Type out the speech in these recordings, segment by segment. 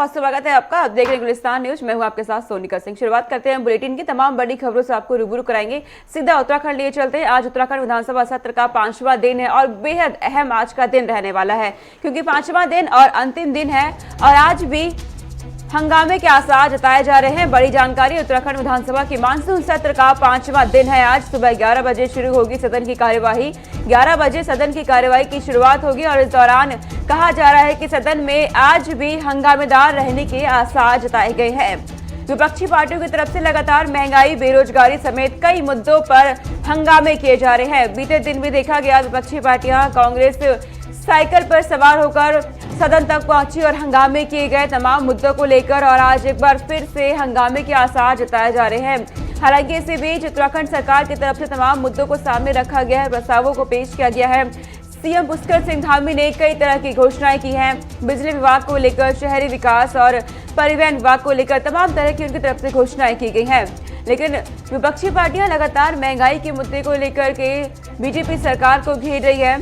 बहुत स्वागत है आपका। आप देख रहे हैं गुलिस्तान न्यूज। मैं हूं आपके साथ सोनिका सिंह। शुरुआत करते हैं बुलेटिन की। तमाम बड़ी खबरों से आपको रूबरू कराएंगे। सीधा उत्तराखंड लिए चलते हैं। आज उत्तराखंड विधानसभा सत्र का 5वां दिन है और बेहद अहम आज का दिन रहने वाला है, क्योंकि 5वां दिन और अंतिम दिन है और आज भी हंगामे के आसार जताए जा रहे हैं। बड़ी जानकारी, उत्तराखंड विधानसभा की मानसून सत्र का 5वां दिन है। आज सुबह 11 बजे शुरू होगी सदन की कार्यवाही। 11 बजे सदन की कार्यवाही की शुरुआत होगी और इस दौरान कहा जा रहा है कि सदन में आज भी हंगामेदार रहने के आसार जताए गए हैं। विपक्षी पार्टियों की तरफ से लगातार महंगाई, बेरोजगारी समेत कई मुद्दों पर हंगामे किए जा रहे हैं। बीते दिन भी देखा गया विपक्षी पार्टियां, कांग्रेस साइकिल पर सवार होकर सदन तक पहुंची और हंगामे किए गए तमाम मुद्दों को लेकर, और आज एक बार फिर से हंगामे के आसार जताए जा रहे हैं। हालांकि इसी बीच उत्तराखंड सरकार की तरफ से तमाम मुद्दों को सामने रखा गया है, प्रस्तावों को पेश किया गया है। सीएम पुष्कर सिंह धामी ने कई तरह की घोषणाएं की हैं। बिजली विभाग को लेकर, शहरी विकास और परिवहन विभाग को लेकर तमाम तरह की उनकी तरफ से घोषणाएं की गई हैं। लेकिन विपक्षी पार्टियां लगातार महंगाई के मुद्दे को लेकर के बीजेपी सरकार को घेर रही है।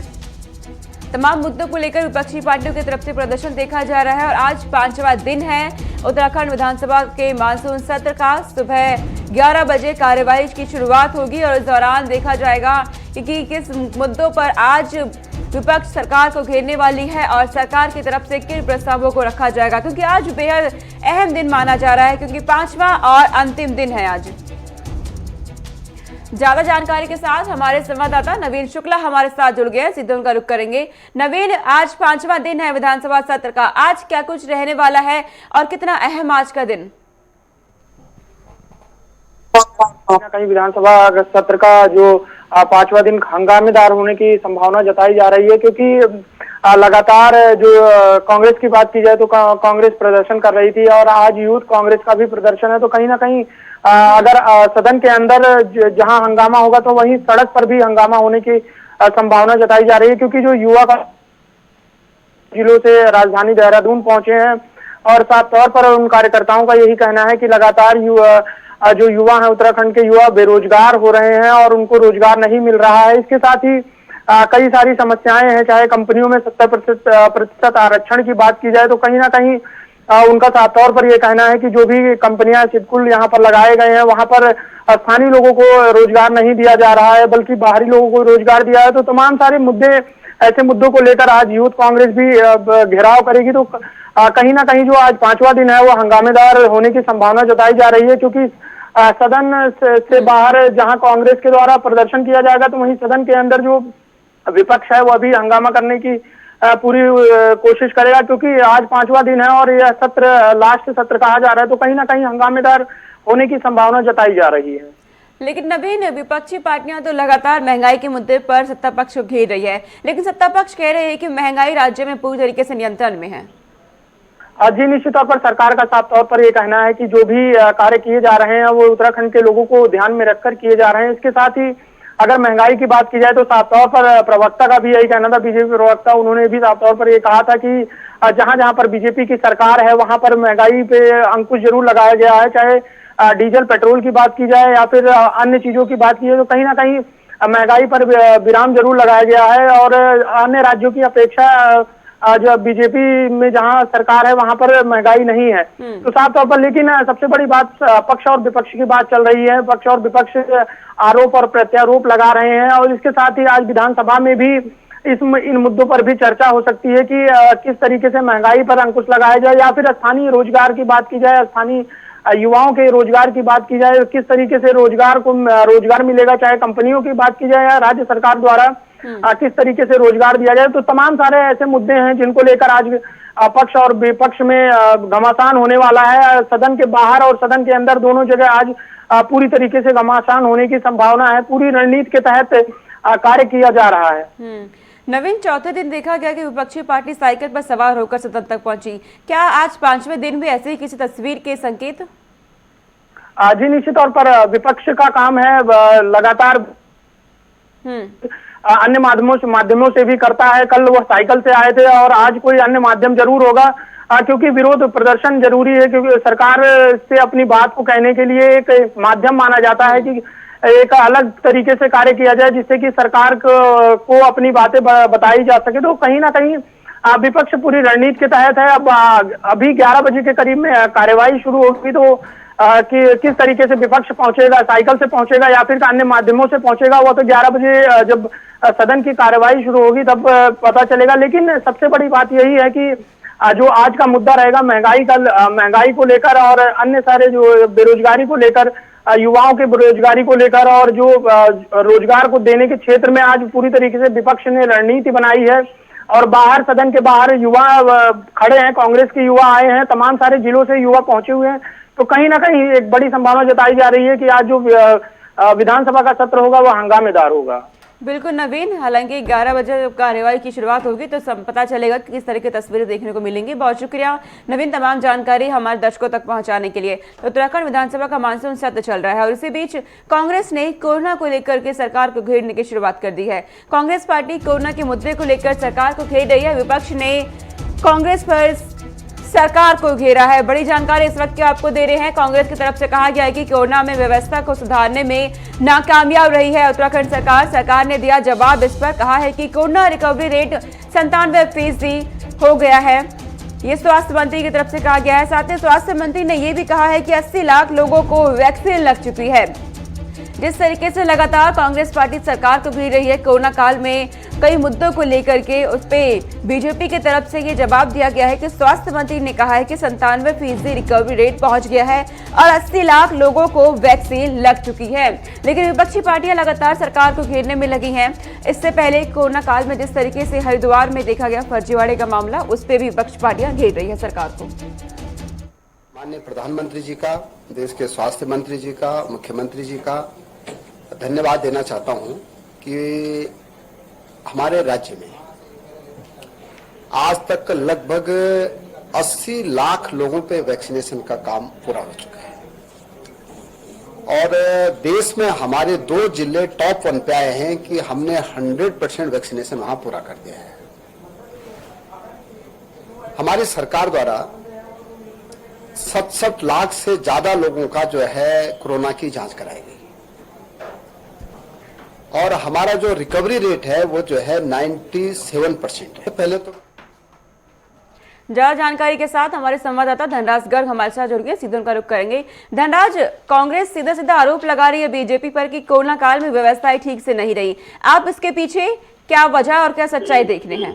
तमाम मुद्दों को लेकर विपक्षी पार्टियों की तरफ से प्रदर्शन देखा जा रहा है और आज 5वां दिन है उत्तराखंड विधानसभा के मानसून सत्र का। सुबह 11 बजे कार्यवाही की शुरुआत होगी और इस दौरान देखा जाएगा कि किस मुद्दों पर आज विपक्ष सरकार को घेरने वाली है और सरकार की तरफ से किन प्रस्तावों को रखा जाएगा, क्योंकि आज बेहद अहम दिन माना जा रहा है, क्योंकि 5वां और अंतिम दिन है आज। ज्यादा जानकारी के साथ हमारे संवाददाता नवीन शुक्ला हमारे साथ जुड़ गए हैं। सीधे उनका रुख करेंगे। नवीन, आज 5वां दिन है विधानसभा सत्र का, आज क्या कुछ रहने वाला है और कितना अहम आज का दिन? कहीं विधानसभा सत्र का जो 5वां दिन हंगामेदार होने की संभावना जताई जा रही है, क्योंकि लगातार जो कांग्रेस की बात की जाए तो कांग्रेस प्रदर्शन कर रही थी और आज यूथ कांग्रेस का भी प्रदर्शन है। तो कहीं ना कहीं अगर सदन के अंदर जहां हंगामा होगा तो वहीं सड़क पर भी हंगामा होने की संभावना जताई जा रही है, क्योंकि जो युवा जिलों से राजधानी देहरादून पहुंचे हैं और साफ तौर पर उन कार्यकर्ताओं का यही कहना है कि लगातार जो युवा है, उत्तराखंड के युवा बेरोजगार हो रहे हैं और उनको रोजगार नहीं मिल रहा है। इसके साथ ही कई सारी समस्याएं हैं, चाहे कंपनियों में 70% आरक्षण की बात की जाए तो कहीं ना कहीं उनका साफ तौर पर यह कहना है कि जो भी कंपनियां सिडकुल यहाँ पर लगाए गए हैं वहां पर स्थानीय लोगों को रोजगार नहीं दिया जा रहा है, बल्कि बाहरी लोगों को रोजगार दिया है। तो तमाम सारे मुद्दे, ऐसे मुद्दों को लेकर आज यूथ कांग्रेस भी घेराव करेगी। तो कहीं ना कहीं जो आज 5वां दिन है वो हंगामेदार होने की संभावना जताई जा रही है, क्योंकि सदन से बाहर जहां कांग्रेस के द्वारा प्रदर्शन किया जाएगा तो वहीं सदन के अंदर जो विपक्ष है वो भी हंगामा करने की पूरी कोशिश करेगा, क्योंकि आज 5वां दिन है और यह सत्र लास्ट सत्र कहा जा रहा है। तो कहीं ना कहीं हंगामेदार होने की संभावना जताई जा रही है। लेकिन नवीन, विपक्षी पार्टियां तो लगातार महंगाई के मुद्दे पर सत्ता पक्ष को घेर रही है, लेकिन सत्ता पक्ष कह रहे हैं कि महंगाई राज्य में पूरी तरीके से नियंत्रण में है। जी, निश्चित तौर पर सरकार का साफ तौर पर यह कहना है कि जो भी कार्य किए जा रहे हैं वो उत्तराखंड के लोगों को ध्यान में रखकर किए जा रहे हैं। इसके साथ ही अगर महंगाई की बात की जाए तो साफ तौर पर प्रवक्ता का भी यही कहना था, बीजेपी प्रवक्ता, उन्होंने भी साफ तौर पर यह कहा था कि जहां जहां पर बीजेपी की सरकार है वहां पर महंगाई पे अंकुश जरूर लगाया गया है, चाहे डीजल पेट्रोल की बात की जाए या फिर अन्य चीजों की बात की जाए, तो कहीं ना कहीं महंगाई पर विराम जरूर लगाया गया है। और अन्य राज्यों की अपेक्षा जो बीजेपी में जहां सरकार है वहां पर महंगाई नहीं है। तो साफ तौर पर, लेकिन सबसे बड़ी बात पक्ष और विपक्ष की बात चल रही है। पक्ष और विपक्ष आरोप और प्रत्यारोप लगा रहे हैं और इसके साथ ही आज विधानसभा में भी इन मुद्दों पर भी चर्चा हो सकती है कि किस तरीके से महंगाई पर अंकुश लगाया जाए, या फिर स्थानीय रोजगार की बात की जाए, स्थानीय युवाओं के रोजगार की बात की जाए, किस तरीके से रोजगार मिलेगा, चाहे कंपनियों की बात की जाए या राज्य सरकार द्वारा किस तरीके से रोजगार दिया जाए। तो तमाम सारे ऐसे मुद्दे हैं जिनको लेकर आज पक्ष और विपक्ष में घमासान होने वाला है। सदन के बाहर और सदन के अंदर दोनों जगह आज पूरी तरीके से घमासान होने की संभावना है। पूरी रणनीति के तहत कार्य किया जा रहा है। नवीन, चौथे दिन देखा गया कि विपक्षी पार्टी साइकिल पर सवार होकर सदन तक पहुंची। क्या आज 5वें दिन भी ऐसे ही किसी तस्वीर के संकेत? जी, निश्चित तौर पर विपक्ष का काम है लगातार अन्य माध्यमों से भी करता है। कल वह साइकिल से आए थे और आज कोई अन्य माध्यम जरूर होगा, क्योंकि विरोध प्रदर्शन जरूरी है, क्योंकि सरकार से अपनी बात को कहने के लिए एक माध्यम माना जाता है कि एक अलग तरीके से कार्य किया जाए जिससे कि सरकार को अपनी बातें बताई जा सके। तो कहीं ना कहीं विपक्ष पूरी रणनीति के तहत है। अब अभी 11 बजे के करीब में कार्यवाही शुरू होगी, तो कि किस तरीके से विपक्ष पहुंचेगा, साइकिल से पहुंचेगा या फिर अन्य माध्यमों से पहुंचेगा, वो तो 11 बजे जब सदन की कार्यवाही शुरू होगी तब पता चलेगा। लेकिन सबसे बड़ी बात यही है कि जो आज का मुद्दा रहेगा महंगाई को लेकर और अन्य सारे जो बेरोजगारी को लेकर, युवाओं के बेरोजगारी को लेकर और जो रोजगार को देने के क्षेत्र में आज पूरी तरीके से विपक्ष ने रणनीति बनाई है। और बाहर, सदन के बाहर युवा खड़े हैं, कांग्रेस के युवा आए हैं, तमाम सारे जिलों से युवा पहुंचे हुए हैं। तो कहीं ना कहीं एक बड़ी संभावना जताई जा रही है कि आज जो विधानसभा का सत्र होगा वो हंगामेदार होगा। बिल्कुल नवीन, हालांकि 11 बजे जब कार्यवाही की शुरुआत होगी तो पता चलेगा कि किस तरह की तस्वीरें देखने को मिलेंगी। बहुत शुक्रिया नवीन, तमाम जानकारी हमारे दर्शकों तक पहुंचाने के लिए। तो उत्तराखंड विधानसभा का मानसून सत्र चल रहा है और इसी बीच कांग्रेस ने कोरोना को लेकर के सरकार को घेरने की शुरुआत कर दी है। कांग्रेस पार्टी कोरोना के मुद्दे को लेकर सरकार को घेर रही है। विपक्ष ने कांग्रेस पर सरकार को घेरा है। बड़ी जानकारी इस वक्त की आपको दे रहे हैं। कांग्रेस की तरफ से कहा गया है कि कोरोना में व्यवस्था को सुधारने में नाकामयाब रही है उत्तराखंड सरकार। सरकार ने दिया जवाब इस पर, कहा है कि कोरोना रिकवरी रेट 97% हो गया है। ये स्वास्थ्य मंत्री की तरफ से कहा गया है। साथ ही स्वास्थ्य मंत्री ने यह भी कहा है कि 80 लाख लोगों को वैक्सीन लग चुकी है। जिस तरीके से लगातार कांग्रेस पार्टी सरकार को घेर रही है कोरोना काल में कई मुद्दों को लेकर के, उस पे बीजेपी की तरफ से ये जवाब दिया गया है कि स्वास्थ्य मंत्री ने कहा है कि 97% रिकवरी रेट पहुंच गया है और 80 लाख लोगों को वैक्सीन लग चुकी है। लेकिन विपक्षी पार्टियां लगातार सरकार को घेरने में लगी हैं। इससे पहले कोरोना काल में जिस तरीके से हरिद्वार में देखा गया फर्जीवाड़े का मामला, उस पर भी विपक्षी पार्टियां घेर रही है सरकार को। माननीय प्रधानमंत्री जी का, देश के स्वास्थ्य मंत्री जी का, मुख्यमंत्री जी का धन्यवाद देना चाहता हूं कि हमारे राज्य में आज तक लगभग 80 लाख लोगों पे वैक्सीनेशन का काम पूरा हो चुका है और देश में हमारे 2 जिले टॉप 1 पे आए हैं कि हमने 100% वैक्सीनेशन वहां पूरा कर दिया है। हमारी सरकार द्वारा 67 लाख से ज्यादा लोगों का जो है कोरोना की जांच कराई गई और हमारा जो रिकवरी रेट है वो जो है 97% है। पहले तो ज्यादा जानकारी के साथ हमारे संवाददाता धनराज गर्ग हमारे साथ जुड़ गए, सीधे उनका रुख करेंगे। धनराज, कांग्रेस सीधा सीधा आरोप लगा रही है बीजेपी पर कि कोरोना काल में व्यवस्थाएं ठीक से नहीं रही। आप इसके पीछे क्या वजह और क्या सच्चाई देखने हैं?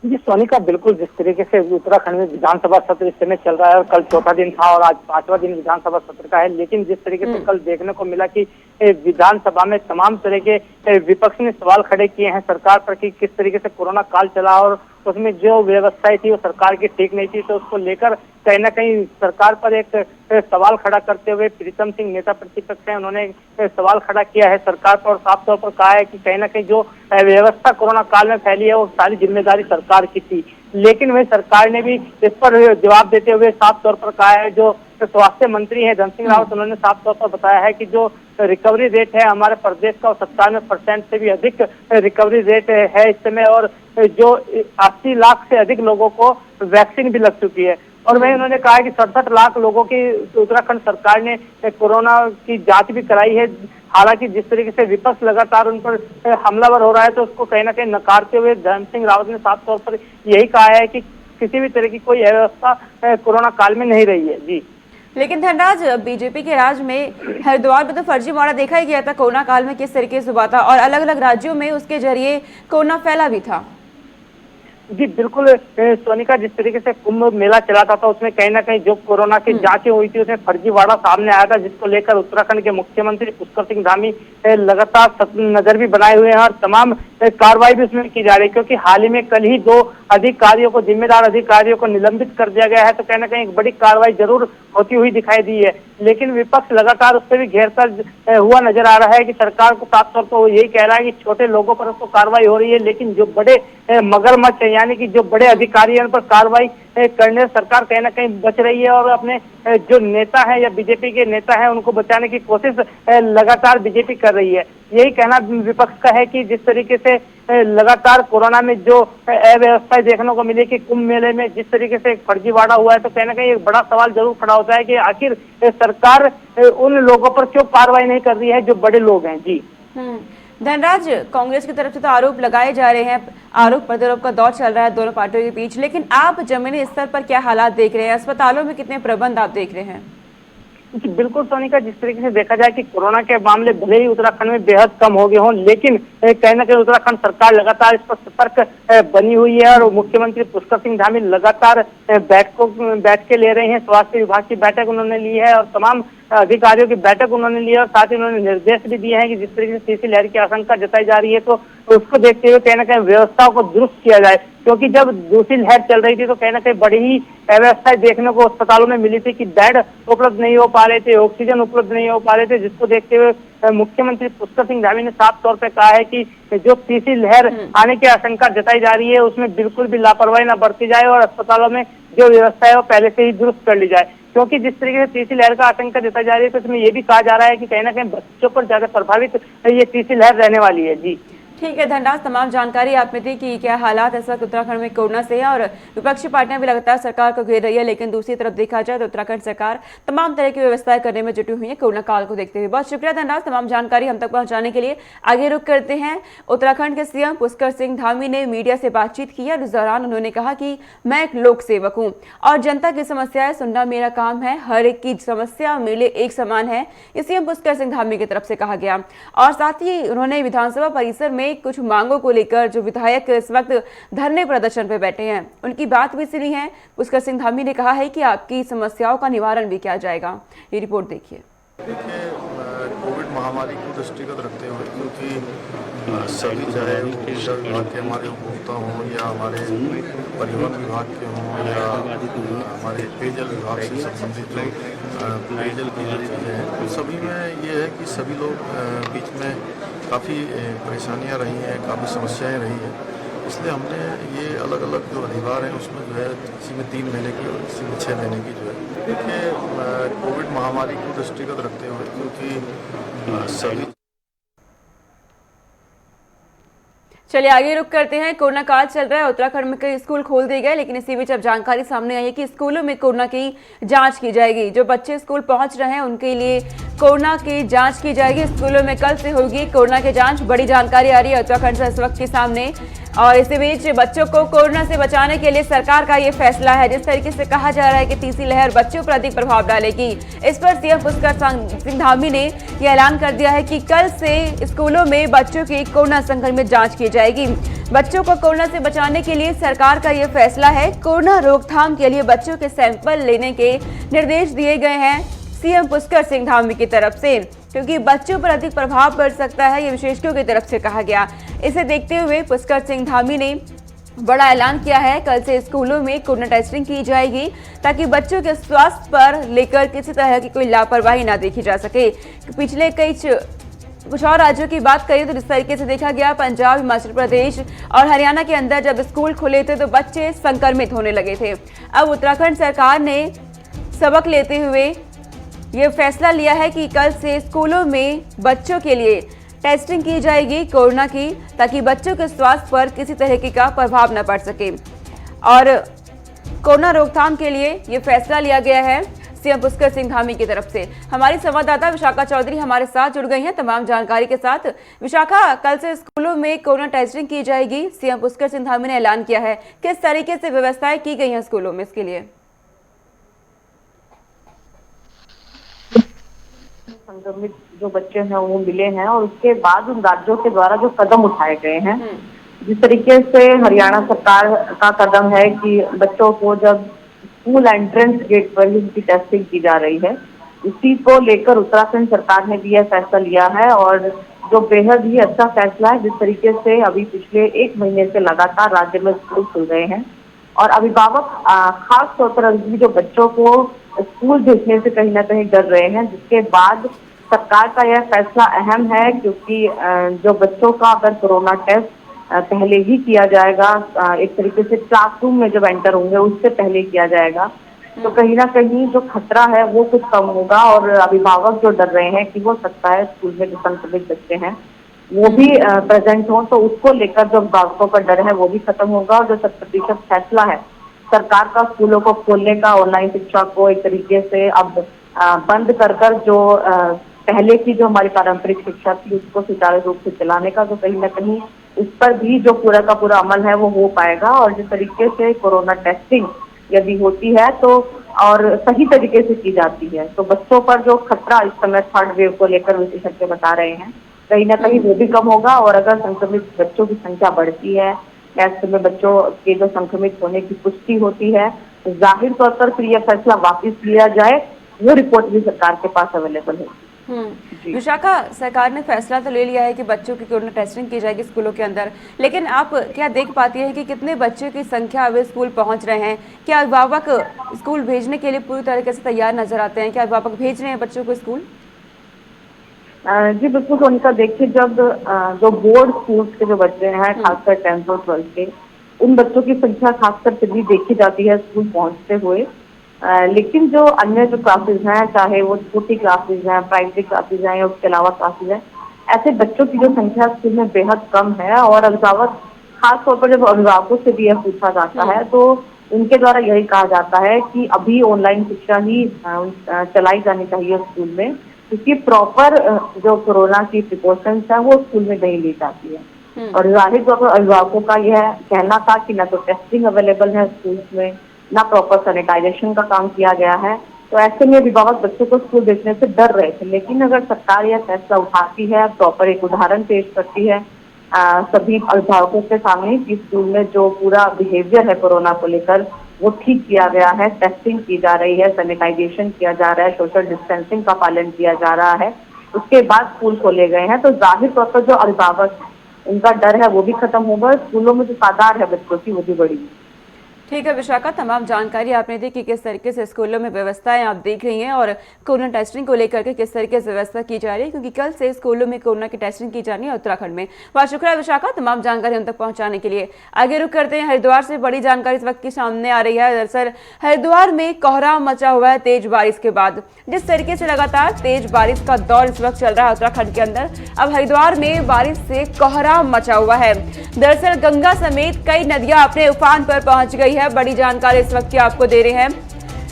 जी सोनिका, बिल्कुल जिस तरीके से उत्तराखंड में विधानसभा सत्र इस समय चल रहा है और कल चौथा दिन था और आज 5वां दिन विधानसभा सत्र का है, लेकिन जिस तरीके से कल देखने को मिला कि विधानसभा में तमाम तरह के विपक्ष ने सवाल खड़े किए हैं सरकार पर कि किस तरीके से कोरोना काल चला और उसमें जो व्यवस्थाएं थी वो सरकार की ठीक नहीं थी, तो उसको लेकर कहीं ना कहीं सरकार पर एक सवाल खड़ा करते हुए प्रीतम सिंह नेता प्रतिपक्ष हैं, उन्होंने सवाल खड़ा किया है सरकार पर और साफ तौर पर कहा है कि कहीं ना कहीं जो व्यवस्था कोरोना काल में फैली है वो सारी जिम्मेदारी सरकार की थी। लेकिन वही सरकार ने भी इस पर जवाब देते हुए साफ तौर पर कहा है, जो स्वास्थ्य मंत्री है धन सिंह रावत, उन्होंने साफ तौर पर बताया है कि जो रिकवरी रेट है हमारे प्रदेश का 97% से भी अधिक रिकवरी रेट है इस समय और जो 80 लाख से अधिक लोगों को वैक्सीन भी लग चुकी है। और वही उन्होंने कहा कि 67 लाख लोगों की उत्तराखंड सरकार ने कोरोना की जांच भी कराई है। हालांकि जिस तरीके से विपक्ष लगातार उन पर हमलावर हो रहा है तो उसको कहीं ना कहीं नकारते हुए धन सिंह रावत ने साफ तौर पर यही कहा है कि किसी भी तरह की कोई व्यवस्था कोरोना काल में नहीं रही है। जी, लेकिन धनराज, बीजेपी के राज में हरिद्वार में तो फर्जीवाड़ा देखा ही गया था कोरोना काल में किस तरीके से हुआ था और अलग अलग राज्यों में उसके जरिए कोरोना फैला भी था। जी बिल्कुल सोनिका, जिस तरीके से कुंभ मेला चलाता था उसमें कहीं ना कहीं जो कोरोना की जांचें हुई थी उसमें फर्जीवाड़ा सामने आया था, जिसको लेकर उत्तराखंड के मुख्यमंत्री पुष्कर सिंह धामी लगातार नजर भी बनाए हुए हैं और तमाम कार्रवाई भी उसमें की जा रही है, क्योंकि हाल ही में कल ही 2 अधिकारियों को, जिम्मेदार अधिकारियों को निलंबित कर दिया गया है। तो कहीं ना कहीं एक बड़ी कार्रवाई जरूर होती हुई दिखाई दी है, लेकिन विपक्ष लगातार उस पर भी घेरकर हुआ नजर आ रहा है कि सरकार को साफ तौर पर यही कह रहा है कि छोटे लोगों पर उसको कार्रवाई हो रही है, लेकिन जो बड़े मगरमच्छ यानी कि जो बड़े अधिकारी हैं उन पर कार्रवाई करने से सरकार कहीं ना कहीं बच रही है और अपने जो नेता है या बीजेपी के नेता है उनको बचाने की कोशिश लगातार बीजेपी कर रही है। यही कहना विपक्ष का है कि जिस तरीके से लगातार कोरोना में जो अव्यवस्था देखने को मिली कि कुंभ मेले में जिस तरीके से फर्जीवाड़ा हुआ है, तो कहीं ना कहीं एक बड़ा सवाल जरूर खड़ा होता है कि आखिर सरकार उन लोगों पर क्यों कार्रवाई नहीं कर रही है जो बड़े लोग हैं। जी, धनराज, कांग्रेस की तरफ से तो आरोप लगाए जा रहे हैं, आरोप प्रत्यारोप का दौर चल रहा है दोनों पार्टियों के बीच, लेकिन आप जमीनी स्तर पर क्या हालात देख रहे हैं? अस्पतालों में कितने प्रबंध आप देख रहे हैं? जी बिल्कुल सोनिका, जिस तरीके से देखा जाए कि कोरोना के मामले भले ही उत्तराखंड में बेहद कम हो गए हों, लेकिन कहीं ना कहीं उत्तराखंड सरकार लगातार इस पर सतर्क बनी हुई है और मुख्यमंत्री पुष्कर सिंह धामी लगातार बैठकें ले रहे हैं। स्वास्थ्य विभाग की बैठक उन्होंने ली है और तमाम अधिकारियों की बैठक उन्होंने ली है और साथ ही उन्होंने निर्देश भी दिए हैं कि जिस तरीके से तीसरी लहर की आशंका जताई जा रही है तो उसको देखते हुए कहीं ना कहीं व्यवस्थाओं को दुरुस्त किया जाए, क्योंकि जब दूसरी लहर चल रही थी तो कहीं ना कहीं बड़ी ही अव्यवस्थाएं देखने को अस्पतालों में मिली थी कि बेड उपलब्ध नहीं हो पा रहे थे, ऑक्सीजन उपलब्ध नहीं हो पा रहे थे, जिसको देखते हुए मुख्यमंत्री पुष्कर सिंह धामी ने साफ तौर पर कहा है कि जो तीसरी लहर आने की आशंका जताई जा रही है उसमें बिल्कुल भी लापरवाही न बरती जाए और अस्पतालों में जो व्यवस्था है वो पहले से ही दुरुस्त कर ली जाए, क्योंकि जिस तरीके से तीसरी लहर का आशंका जताई जा रही है तो इसमें ये भी कहा जा रहा है कि कहीं ना कहीं बच्चों पर ज्यादा प्रभावित ये तीसरी लहर रहने वाली है। जी ठीक है धनराज, तमाम जानकारी आपने दी कि क्या हालात इस वक्त उत्तराखंड में कोरोना से है और विपक्षी पार्टियां भी लगातार सरकार को घेर रही है, लेकिन दूसरी तरफ देखा जाए तो उत्तराखंड सरकार तमाम तरह की व्यवस्थाएं करने में जुटी हुई है कोरोना काल को देखते हुए। बहुत शुक्रिया धनराज, तमाम जानकारी हम तक पहुंचाने के लिए। आगे रुख करते हैं। उत्तराखंड के सीएम पुष्कर सिंह धामी ने मीडिया से बातचीत की और इस दौरान उन्होंने कहा कि मैं एक लोक सेवक हूँ और जनता की समस्याएं सुनना मेरा काम है, हर एक की समस्या मेरे लिए एक समान है, ये सीएम पुष्कर सिंह धामी की तरफ से कहा गया। और साथ ही उन्होंने विधानसभा परिसर में कुछ मांगों को लेकर जो विधायक इस वक्त धरने प्रदर्शन पर बैठे हैं उनकी बात भी सुनी है। पुष्कर सिंह धामी ने कहा है कि आपकी समस्याओं का निवारण भी किया जाएगा। ये रिपोर्ट देखिए। कोविड महामारी को दृष्टिगत रखते हुए, क्योंकि सभी चाहे ऊर्जा विभाग के हमारे उपभोक्ता हों या हमारे परिवहन विभाग के हों या हमारे पेयजल विभाग से संबंधित जो पेयजल की गतिविधियाँ हैं, तो सभी में ये है कि सभी लोग बीच में काफ़ी परेशानियाँ रही हैं, काफ़ी समस्याएं रही हैं, इसलिए हमने ये अलग अलग जो अधिकार हैं उसमें जो है किसी में 3 महीने की और किसी में 6 महीने की जो है, देखिए कोविड महामारी को दृष्टिगत रखते हुए, क्योंकि सभी। चलिए आगे रुक करते हैं। कोरोना काल चल रहा है, उत्तराखंड में कई स्कूल खोल दिए गए, लेकिन इसी बीच अब जानकारी सामने आई है कि स्कूलों में कोरोना की जांच की जाएगी। जो बच्चे स्कूल पहुंच रहे हैं उनके लिए कोरोना की जांच की जाएगी। स्कूलों में कल से होगी कोरोना की जांच। बड़ी जानकारी आ रही है उत्तराखंड से इस वक्त के सामने। और इसी बीच बच्चों को कोरोना से बचाने के लिए सरकार का ये फैसला है। जिस तरीके से कहा जा रहा है कि तीसरी लहर बच्चों पर अधिक प्रभाव डालेगी, इस पर सीएम पुष्कर सिंह धामी ने यह ऐलान कर दिया है कि कल से स्कूलों में बच्चों की कोरोना संक्रमित जांच की जाएगी। बच्चों को कोरोना से बचाने के लिए सरकार का ये फैसला है। कोरोना रोकथाम के लिए बच्चों के सैंपल लेने के निर्देश दिए गए हैं सीएम पुष्कर सिंह धामी की तरफ से, क्योंकि बच्चों पर अधिक प्रभाव पड़ सकता है, ये विशेषज्ञों की तरफ से कहा गया। इसे देखते हुए पुष्कर सिंह धामी ने बड़ा ऐलान किया है। कल से स्कूलों में कोरोना टेस्टिंग की जाएगी ताकि बच्चों के स्वास्थ्य पर लेकर किसी तरह की कोई लापरवाही ना देखी जा सके। पिछले कुछ और राज्यों की बात करें तो जिस तरीके से देखा गया, पंजाब, हिमाचल प्रदेश और हरियाणा के अंदर जब स्कूल खुले थे तो बच्चे संक्रमित होने लगे थे। अब उत्तराखंड सरकार ने सबक लेते हुए ये फैसला लिया है कि कल से स्कूलों में बच्चों के लिए टेस्टिंग की जाएगी कोरोना की, ताकि बच्चों के स्वास्थ्य पर किसी तरह का प्रभाव न पड़ सके। और कोरोना रोकथाम के लिए ये फैसला लिया गया है सीएम पुष्कर सिंह धामी की तरफ से। हमारी संवाददाता विशाखा चौधरी हमारे साथ जुड़ गई हैं तमाम जानकारी के साथ। विशाखा, कल से स्कूलों में कोरोना टेस्टिंग की जाएगी, सीएम पुष्कर सिंह धामी ने ऐलान किया है, किस तरीके से व्यवस्थाएं की गई हैं स्कूलों में इसके लिए? संक्रमित जो बच्चे हैं वो मिले हैं और उसके बाद उन राज्यों के द्वारा जो कदम उठाए गए हैं, जिस तरीके से हरियाणा सरकार का कदम है कि बच्चों को जब स्कूल एंट्रेंस गेट पर ही उनकी टेस्टिंग की जा रही है, उसी को लेकर उत्तराखंड सरकार ने भी यह फैसला लिया है और जो बेहद ही अच्छा फैसला है। जिस तरीके से अभी पिछले 1 महीने से लगातार राज्य में स्कूल खुल रहे हैं और अभिभावक खास तौर पर अभी जो बच्चों को स्कूल भेजने से कहीं ना कहीं डर रहे हैं, जिसके बाद सरकार का यह फैसला अहम है, क्योंकि जो बच्चों का अगर कोरोना टेस्ट पहले ही किया जाएगा, एक तरीके से क्लासरूम में जब एंटर होंगे उससे पहले किया जाएगा, तो कहीं ना कहीं जो खतरा है वो कुछ कम होगा। और अभिभावक जो डर रहे हैं कि हो सकता है स्कूल में जो संक्रमित बच्चे हैं वो भी प्रेजेंट हो, तो उसको लेकर जो अभिभावकों का डर है वो भी खत्म होगा। और जो 100% फैसला है सरकार का स्कूलों को खोलने का, ऑनलाइन शिक्षा को एक तरीके से अब बंद कर जो पहले की जो हमारी पारंपरिक शिक्षा थी उसको सुचारू रूप से चलाने का, तो कहीं ना कहीं उस पर भी जो पूरा का पूरा अमल है वो हो पाएगा। और जिस तरीके से कोरोना टेस्टिंग यदि होती है तो और सही तरीके से की जाती है तो बच्चों पर जो खतरा इस समय थर्ड वेव को लेकर विशेषज्ञ बता रहे हैं कहीं ना कहीं वो भी कम होगा। और अगर संक्रमित बच्चों की संख्या बढ़ती है, ऐसे में बच्चों के जो संक्रमित होने की पुष्टि होती है, तो जाहिर तौर पर फिर यह फैसला वापस लिया जाए, वो रिपोर्ट भी सरकार के पास अवेलेबल है। विशाखा, सरकार ने फैसला तो ले लिया है कि बच्चों की कोरोना टेस्टिंग की जाएगी स्कूलों के अंदर, लेकिन आप क्या देख पाती हैं कि कितने बच्चों की संख्या अब स्कूल पहुंच रहे हैं? क्या अभिभावक स्कूल भेजने के लिए पूरी तरीके से तैयार नजर आते हैं? क्या अभिभावक भेज रहे हैं बच्चों को स्कूल? जी बिल्कुल सोनिका, देखिए जब जो बोर्ड स्कूल के जो बच्चे हैं खासकर 10th और 12th के, उन बच्चों की संख्या खासकर तभी देखी जाती है स्कूल पहुंचते हुए। लेकिन जो अन्य जो क्लासेस हैं, चाहे वो छोटी क्लासेस हैं, प्राइमरी क्लासेस हैं या उसके अलावा क्लासेस हैं, ऐसे बच्चों की जो संख्या स्कूल में बेहद कम है। और अभिभावक, खास तौर पर जब अभिभावकों से भी यह पूछा जाता है तो उनके द्वारा यही कहा जाता है कि अभी ऑनलाइन शिक्षा ही चलाई जानी चाहिए स्कूल में, क्योंकि प्रॉपर जो कोरोना की प्रिकॉशंस है वो स्कूल में नहीं ली जाती है। और जाहिर तौर पर अभिभावकों का यह कहना था कि न तो टेस्टिंग अवेलेबल है स्कूल में, ना प्रॉपर सैनिटाइजेशन का काम किया गया है, तो ऐसे में अभिभावक बच्चों को स्कूल भेजने से डर रहे थे। लेकिन अगर सरकार यह फैसला उठाती है, प्रॉपर एक उदाहरण पेश करती है सभी अभिभावकों के सामने कि स्कूल में जो पूरा बिहेवियर है कोरोना को लेकर वो ठीक किया गया है, टेस्टिंग की जा रही है, सैनिटाइजेशन किया जा रहा है, सोशल डिस्टेंसिंग का पालन किया जा रहा है, उसके बाद स्कूल खोले गए हैं, तो जाहिर तौर पर जो अभिभावक उनका डर है वो भी खत्म होगा, स्कूलों में जो तादाद है बच्चों की वो भी बढ़ी। ठीक है विशाखा, तमाम जानकारी आपने दी कि किस तरीके से स्कूलों में व्यवस्थाएं आप देख रही हैं और कोरोना टेस्टिंग को लेकर के किस तरीके से व्यवस्था की जा रही है, क्योंकि कल से स्कूलों में कोरोना की टेस्टिंग की जानी है उत्तराखंड में। बहुत शुक्रिया विशाखा तमाम जानकारी हम तक पहुंचाने के लिए। आगे रुक करते हैं, हरिद्वार से बड़ी जानकारी इस वक्त की सामने आ रही है। दरअसल हरिद्वार में कोहराम मचा हुआ है तेज बारिश के बाद। जिस तरीके से लगातार तेज बारिश का दौर इस वक्त चल रहा है उत्तराखंड के अंदर, अब हरिद्वार में बारिश से कोहराम मचा हुआ है। दरअसल गंगा समेत कई नदियां अपने उफान पर पहुंच गई है। बड़ी जानकारी इस वक्त की आपको दे रहे हैं।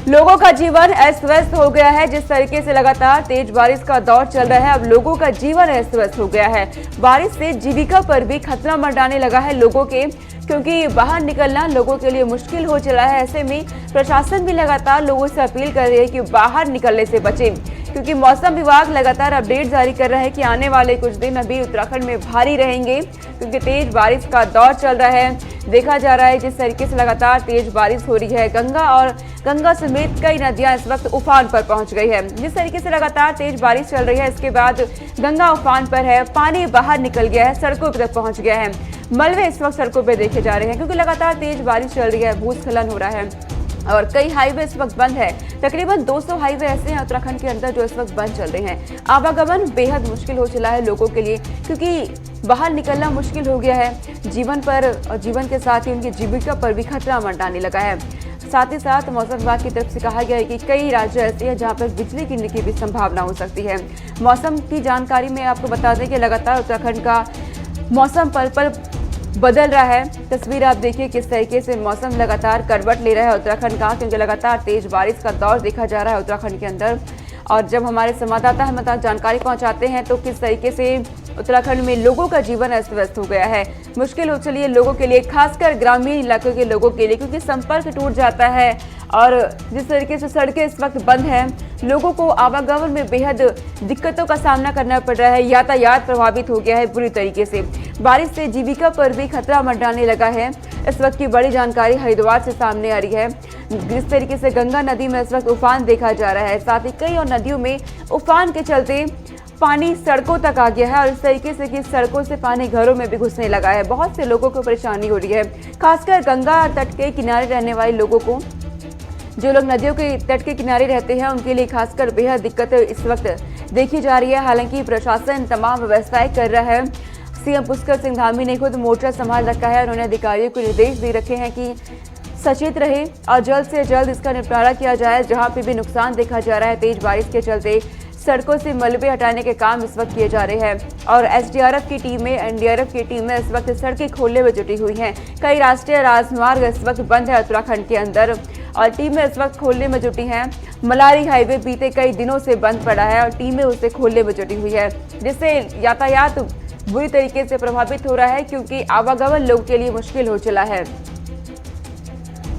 लोगों का जीवन अस्त व्यस्त हो गया है। जिस तरीके से लगातार तेज बारिश का दौर चल रहा है, अब लोगों का जीवन अस्त व्यस्त हो गया है। बारिश से जीविका पर भी खतरा मंडराने लगा है लोगों के, क्योंकि बाहर निकलना लोगों के लिए मुश्किल हो चला है। ऐसे में प्रशासन भी लगातार लोगों से अपील कर रही है कि बाहर निकलने से बचें, क्योंकि मौसम विभाग लगातार अपडेट जारी कर रहा है कि आने वाले कुछ दिन अभी उत्तराखंड में भारी रहेंगे, क्योंकि तेज बारिश का दौर चल रहा है। देखा जा रहा है जिस तरीके से लगातार तेज बारिश हो रही है, गंगा समेत कई नदियां इस वक्त उफान पर पहुंच गई है। जिस तरीके से लगातार तेज बारिश चल रही है, इसके बाद गंगा उफान पर है, पानी बाहर निकल गया है, सड़कों तक पहुंच गया है। मलबे इस वक्त सड़कों पर देखे जा रहे हैं, क्योंकि लगातार तेज बारिश चल रही है, भूस्खलन हो रहा है और कई हाईवे इस वक्त बंद है। तकरीबन 200 हाईवे ऐसे हैं उत्तराखंड के अंदर जो इस वक्त बंद चल रहे हैं। आवागमन बेहद मुश्किल हो चला है लोगों के लिए, क्योंकि बाहर निकलना मुश्किल हो गया है। जीवन पर और जीवन के साथ ही उनकी जीविका पर भी खतरा मंडराने लगा है। साथ ही साथ मौसम विभाग की तरफ से कहा गया है कि कई राज्य ऐसे हैं जहां पर बिजली गिरने की भी संभावना हो सकती है। मौसम की जानकारी में आपको बता दें कि लगातार उत्तराखंड का मौसम पल पल बदल रहा है। तस्वीर आप देखिए किस तरीके से मौसम लगातार करवट ले रहा है उत्तराखंड का, क्योंकि लगातार तेज बारिश का दौर देखा जा रहा है उत्तराखंड के अंदर। और जब हमारे संवाददाता हमें जानकारी पहुंचाते हैं तो किस तरीके से उत्तराखंड में लोगों का जीवन अस्त व्यस्त हो गया है, मुश्किल हो चली है लोगों के लिए, खासकर ग्रामीण इलाकों के लोगों के लिए, क्योंकि संपर्क टूट जाता है और जिस तरीके से सड़कें इस वक्त बंद हैं, लोगों को आवागमन में बेहद दिक्कतों का सामना करना पड़ रहा है। यातायात प्रभावित हो गया है बुरी तरीके से। बारिश से जीविका पर भी खतरा मंडराने लगा है। इस वक्त की बड़ी जानकारी हरिद्वार से सामने आ रही है। जिस तरीके से गंगा नदी में इस वक्त उफान देखा जा रहा है, साथ ही कई और नदियों में उफान के चलते पानी सड़कों तक आ गया है और इस तरीके से कि सड़कों से पानी घरों में भी घुसने लगा है। बहुत से लोगों को परेशानी हो रही है, खासकर गंगा तट के किनारे रहने वाले लोगों को। जो लोग नदियों के तट के किनारे रहते हैं उनके लिए खासकर बेहद दिक्कत इस वक्त देखी जा रही है। हालांकि प्रशासन तमाम व्यवस्थाएं कर रहा है। सीएम पुष्कर सिंह धामी ने खुद मोर्चा संभाल रखा है। उन्होंने अधिकारियों को निर्देश दे रखे हैं कि सचेत रहे और जल्द से जल्द इसका निपटारा किया जाए। जहां पे भी नुकसान देखा जा रहा है तेज बारिश के चलते, सड़कों से मलबे हटाने के काम इस वक्त किए जा रहे हैं और एसडीआरएफ की टीमें, एनडीआरएफ की टीमें इस वक्त सड़कें खोलने में जुटी हुई हैं। कई राष्ट्रीय राजमार्ग इस वक्त बंद है उत्तराखंड के अंदर और टीमें इस वक्त खोलने में जुटी हैं। मलारी हाईवे बीते कई दिनों से बंद पड़ा है और टीमें उसे खोलने में जुटी हुई है, जिससे यातायात बुरी तरीके से प्रभावित हो रहा है, क्योंकि आवागमन लोगों के लिए मुश्किल हो चला है।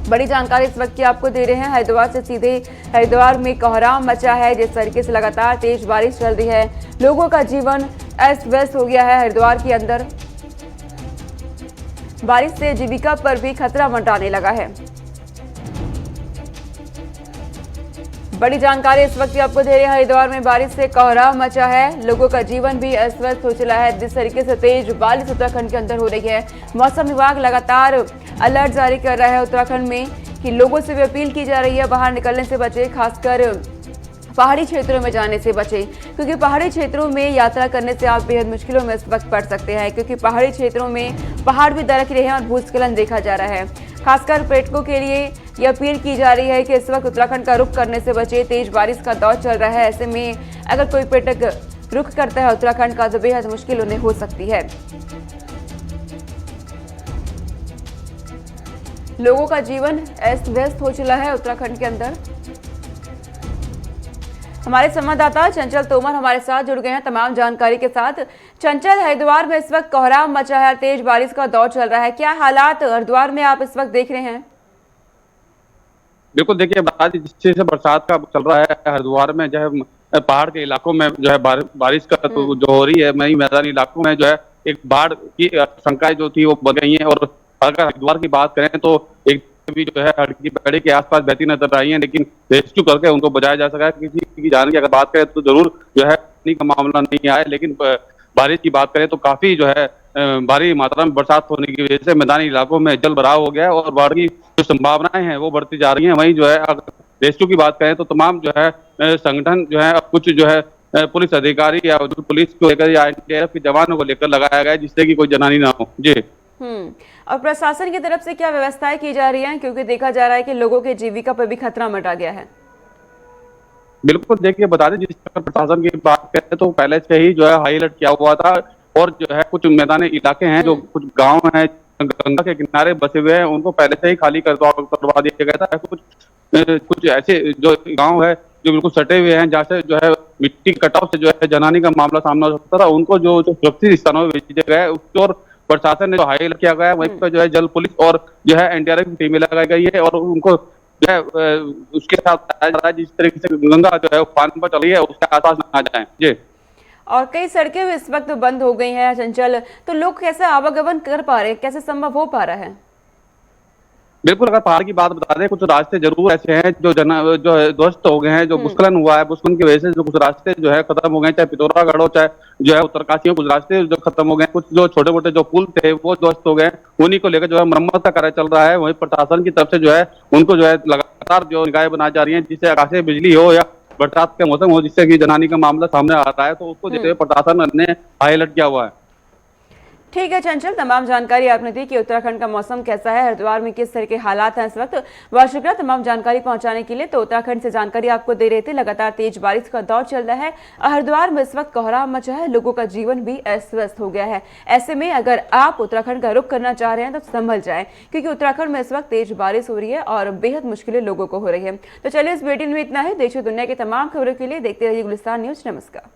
बड़ी जानकारी इस वक्त की आपको दे रहे हैं हरिद्वार से सीधे। हरिद्वार में कोहराम मचा है, जिस तरीके से लगातार तेज बारिश चल रही है, लोगों का जीवन अस्त व्यस्त हो गया है। हरिद्वार के अंदर बारिश से जीविका पर भी खतरा मंडराने लगा है। बड़ी जानकारी इस वक्त आपको दे रहे हैं हरिद्वार में बारिश से कोहराम मचा है, लोगों का जीवन भी अस्त व्यस्त हो चला है। जिस तरीके से तेज बारिश उत्तराखंड के अंदर हो रही है, मौसम विभाग लगातार अलर्ट जारी कर रहा है उत्तराखंड में कि लोगों से भी अपील की जा रही है बाहर निकलने से बचे, खासकर पहाड़ी क्षेत्रों में जाने से बचे, क्योंकि पहाड़ी क्षेत्रों में यात्रा करने से आप बेहद मुश्किलों में इस वक्त पड़ सकते हैं, क्योंकि पहाड़ी क्षेत्रों में पहाड़ भी दरक रहे हैं और भूस्खलन देखा जा रहा है। खासकर पर्यटकों के लिए यह अपील की जा रही है कि इस वक्त उत्तराखंड का रुख करने से बचे, तेज बारिश का दौर चल रहा है। ऐसे में अगर कोई पर्यटक रुख करता है उत्तराखंड का तो बेहद मुश्किल उन्हें हो सकती है। लोगों का जीवन अस्त व्यस्त हो चला है उत्तराखंड के अंदर। हमारे संवाददाता चंचल तोमर हमारे साथ जुड़ गए हैं तमाम जानकारी के साथ। चंचल, हरिद्वार में इस वक्त कोहराम मचा है, तेज बारिश का दौर चल रहा है, क्या हालात हरिद्वार में आप इस वक्त देख रहे हैं? बिल्कुल, देखिए जिस से बरसात का चल रहा है हरिद्वार में, जो है पहाड़ के इलाकों में जो है बारिश का तो जो हो रही है, वहीं मैदानी इलाकों में जो है एक बाढ़ की आशंकाएं जो थी वो बढ़ गई हैं। और अगर हरिद्वार की बात करें तो एक भी जो है हड़की पेड़ी के आसपास बहती नजर आई है, लेकिन रेस्क्यू करके उनको बचाया जा सका। किसी की जान की अगर बात करें तो जरूर जो है पानी का मामला नहीं आया, लेकिन बारिश की बात करें तो काफी जो है भारी मात्रा में बरसात होने की वजह से मैदानी इलाकों में जल भराव हो गया है और बाढ़ की जो संभावनाएं हैं वो बढ़ती जा रही हैं। वहीं जो है अगर रेस्क्यू की बात करें तो तमाम जो है संगठन जो है अब कुछ जो है पुलिस अधिकारी या पुलिस को लेकर या एनडीआरएफ के जवानों को लेकर लगाया गया है, जिससे कि कोई जनहानि ना हो। जी। और प्रशासन की तरफ से क्या व्यवस्थाएं की जा रही हैं, क्योंकि देखा जा रहा है कि लोगों के जीविका पर भी खतरा मंडरा गया है? बिल्कुल, देखिए बता दें, जिस प्रशासन की बात करें तो पहले से ही जो है हाई अलर्ट किया हुआ था और जो है कुछ मैदानी इलाके हैं, जो कुछ गांव हैं गंगा के किनारे बसे हुए हैं, उनको पहले से ही खाली करवा दिया गया था। कुछ ऐसे जो गांव है जो बिल्कुल सटे हुए हैं, जहाँ से जो है मिट्टी कटाव से जो है जनहानि का मामला सामने हो सकता था, उनको जो सुरक्षित स्थानों में भेजा गया है। उसकी और प्रशासन ने जो हाई अलर्ट किया गया है, वहीं पर जो है जल पुलिस और जो है एनडीआरएफ की टीमें लगाई गई है और उनको जो है उसके साथ बताया जा रहा है जिस तरीके से गंगा जो है उफान पर चल रही है उसके आसपास न आ जाए। जी। और कई सड़कें भी इस वक्त बंद हो गई हैं चंचल, तो लोग कैसे आवागमन कर पा रहे हैं, कैसे संभव हो पा रहा है? बिल्कुल, अगर पहाड़ की बात बता दें, कुछ रास्ते जरूर ऐसे हैं जो ध्वस्त हो गए हैं, जो भूस्खलन हुआ है, भूस्खलन की वजह से जो कुछ रास्ते जो है खत्म हो गए, चाहे पिथौरागढ़ हो चाहे जो है उत्तरकाशी हो, कुछ रास्ते जो खत्म हो गए। कुछ जो छोटे मोटे जो पुल थे वो ध्वस्त हो गए, उन्हीं को लेकर जो है मरम्मत का कार्य चल रहा है। वहीं प्रशासन की तरफ से जो है उनको जो है लगातार जो निगाहें बनाई जा रही है, जिससे आकाशीय बिजली हो या बरसात का मौसम हो जिससे कि जनहानि का मामला सामने आ रहा है, तो उसको देखते हुए प्रशासन ने हाई अलर्ट किया हुआ है। ठीक है चंचल, तमाम जानकारी आपने दी कि उत्तराखंड का मौसम कैसा है, हरिद्वार में किस तरह के हालात हैं इस वक्त। बहुत शुक्रिया तमाम जानकारी पहुंचाने के लिए। तो उत्तराखंड से जानकारी आपको दे रहे थे। लगातार तेज बारिश का दौर चल रहा है और हरिद्वार में इस वक्त कोहराम मचा है, लोगों का जीवन भी अस्त व्यस्त हो गया है। ऐसे में अगर आप उत्तराखंड का रुख करना चाह रहे हैं तो संभल जाए, क्योंकि उत्तराखंड में इस वक्त तेज बारिश हो रही है और बेहद मुश्किलें लोगों को हो रही है। तो चलिए, इस बुलेटिन में इतना है। देश और दुनिया की तमाम खबरों के लिए देखते रहिए गुलिस्तान न्यूज। नमस्कार।